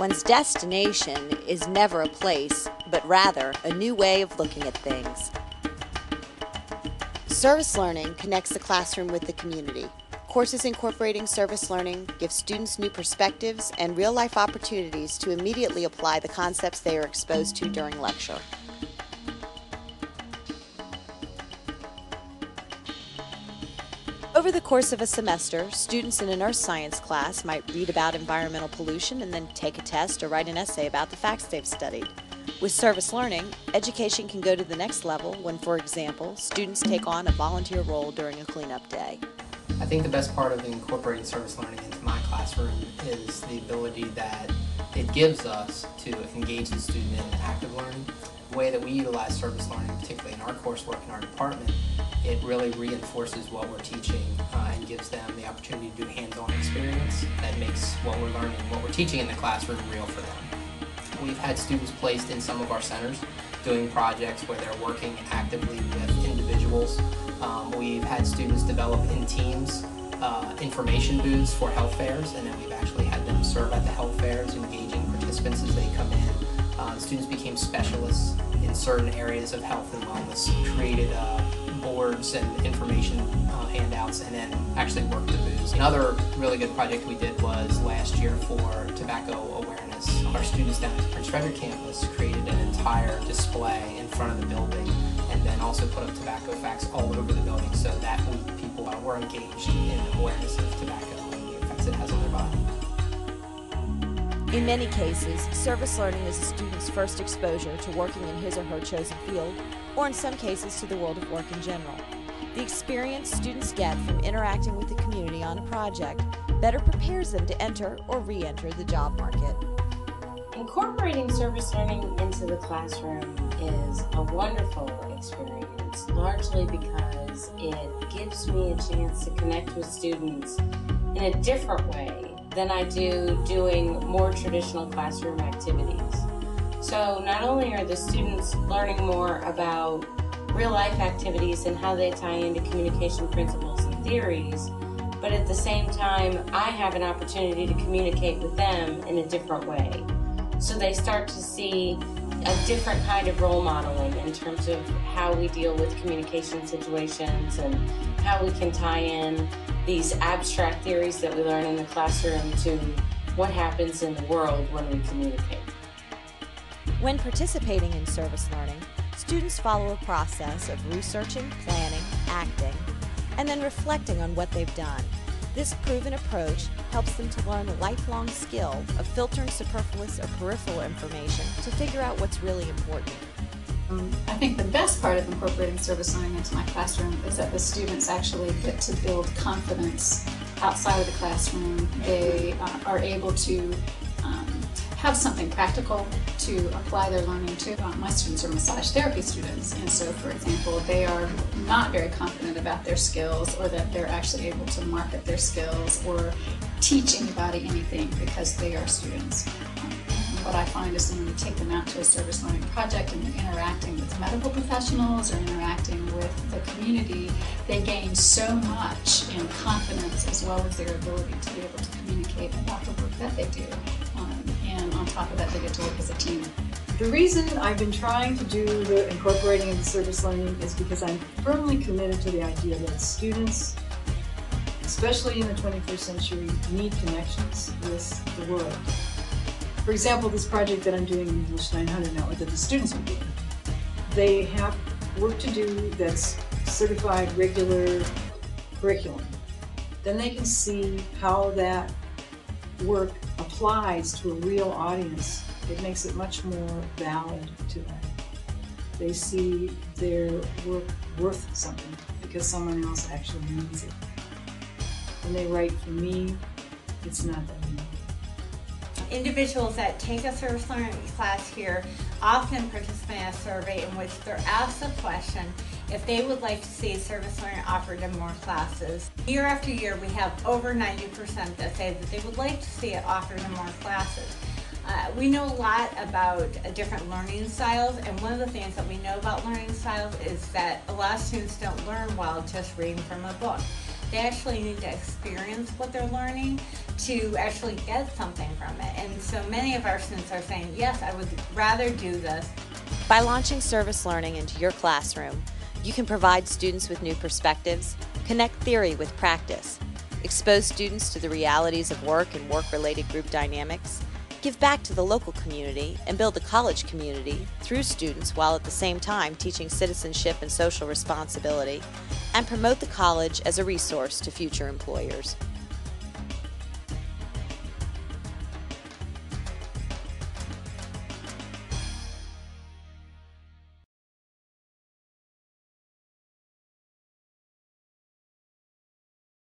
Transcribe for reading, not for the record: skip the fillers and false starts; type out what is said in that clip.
One's destination is never a place, but rather a new way of looking at things. Service learning connects the classroom with the community. Courses incorporating service learning give students new perspectives and real-life opportunities to immediately apply the concepts they are exposed to during lecture. Over the course of a semester, students in an earth science class might read about environmental pollution and then take a test or write an essay about the facts they've studied. With service learning, education can go to the next level when, for example, students take on a volunteer role during a cleanup day. I think the best part of incorporating service learning into my classroom is the ability that it gives us to engage the student in active learning. The way that we utilize service learning, particularly in our coursework in our department, it really reinforces what we're teaching and gives them the opportunity to do hands-on experience that makes what we're learning, what we're teaching in the classroom real for them. We've had students placed in some of our centers doing projects where they're working actively with individuals. We've had students develop in teams information booths for health fairs, and then we've actually had them serve at the health fairs, engaging participants as they come in. Students became specialists in certain areas of health and wellness, created boards and information handouts, and then actually worked the booths. Another really good project we did was last year for tobacco awareness. Our students down at the Prince Frederick campus created an entire display in front of the building, and then also put up tobacco facts all over the building so that people were engaged in awareness of tobacco and the effects it has on their body. In many cases, service learning is a student's first exposure to working in his or her chosen field, or in some cases to the world of work in general. The experience students get from interacting with the community on a project better prepares them to enter or re-enter the job market. Incorporating service learning into the classroom is a wonderful experience, largely because it gives me a chance to connect with students in a different way than I do doing more traditional classroom activities. So not only are the students learning more about real-life activities and how they tie into communication principles and theories, but at the same time, I have an opportunity to communicate with them in a different way. So they start to see a different kind of role modeling in terms of how we deal with communication situations and how we can tie in these abstract theories that we learn in the classroom to what happens in the world when we communicate. When participating in service learning, students follow a process of researching, planning, acting, and then reflecting on what they've done. This proven approach helps them to learn a lifelong skill of filtering superfluous or peripheral information to figure out what's really important. I think the best part of incorporating service learning into my classroom is that the students actually get to build confidence outside of the classroom. They are able to have something practical to apply their learning to. My students are massage therapy students, and so, for example, they are not very confident about their skills, or that they're actually able to market their skills or teach anybody anything because they are students. What I find is when we take them out to a service learning project and they're interacting with medical professionals or interacting with the community, they gain so much in confidence as well as their ability to be able to communicate about the work that they do. And on top of that, they get to work as a team. The reason I've been trying to do the incorporating into service learning is because I'm firmly committed to the idea that students, especially in the 21st century, need connections with the world. For example, this project that I'm doing in English 900 now, that the students are doing, they have work to do that's certified regular curriculum. Then they can see how that work applies to a real audience. It makes it much more valid to them. They see their work worth something because someone else actually needs it. When they write for me, it's not that easy. Individuals that take a service learning class here often participate in a survey in which they're asked the question if they would like to see service learning offered in more classes. Year after year, we have over 90% that say that they would like to see it offered in more classes. We know a lot about different learning styles, and one of the things that we know about learning styles is that a lot of students don't learn well just reading from a book. They actually need to experience what they're learning to actually get something from it. And so many of our students are saying, yes, I would rather do this. By launching service learning into your classroom, you can provide students with new perspectives, connect theory with practice, expose students to the realities of work and work-related group dynamics, give back to the local community, and build a college community through students while at the same time teaching citizenship and social responsibility, and promote the college as a resource to future employers.